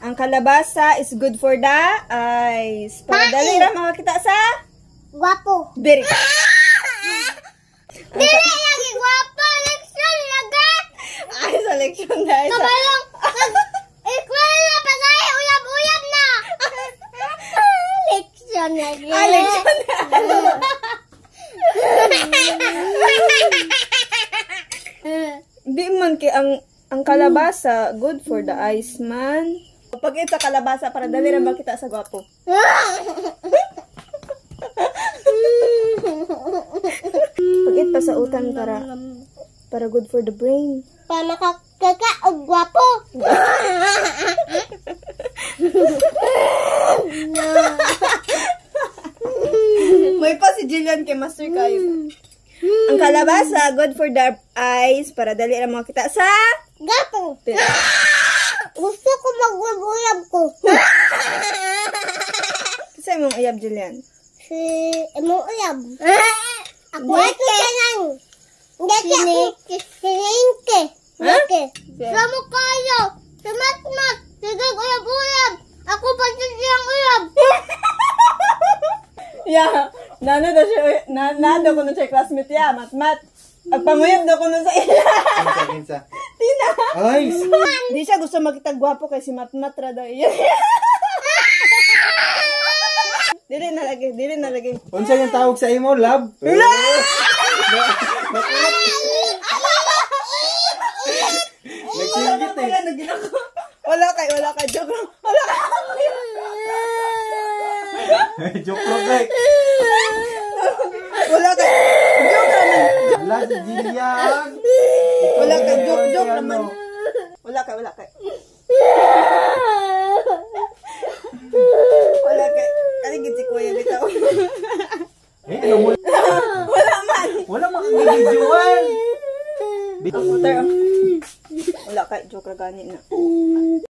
Ang kalabasa is good for the eyes. Para dali ra makakita sa Guwapo. diri. Dili lagi guwapo. Leksyon lagat. Ay, selection dahil sa... Kabayang. Eskwela pa tayo. Uyab-uyab na. Leksyon lagi. Ay, leksyon na. Di man kay ang kalabasa good for the eyes man. Pag sa kalabasa para dali ra makita sa gwapo. Pag pa sa utang para good for the brain. Para makakaka og gwapo. May pa si Jillian kay Master kayo. Ang kalabasa good for the eyes para dali ra makita sa Gapo. Gusto ko mag-uyab ko. Kasi mong uyab Jillian. Si mo uyab. Ako ito lang. Hindi ako. Siningke. Siningke. Sa mo kayo. Sa matmat. Sige uyab-uyab. Ako pa siyang uyab. Yeah, nana daw siya, nana ko na siya classmate ya, mat. Agpanguyab daw ko na sa ila. Kinsa. Tina. Ay! Di siya gusto makita gwapo kay si mat ra daw iya. Dili na lagi. Unsa yung tawag sa imo, love? Nagsinggit eh. Wala kay joke lang. Wala kay. Joke lang kay. Wala kay. Joke naman. Last Jillian. Wala kay joke naman. Wala kay. Wala kay. Kaligid si Kuya bitaw. Eh, mo. Wala man. Wala makakagidyoan. Wala kay joke ra gani na.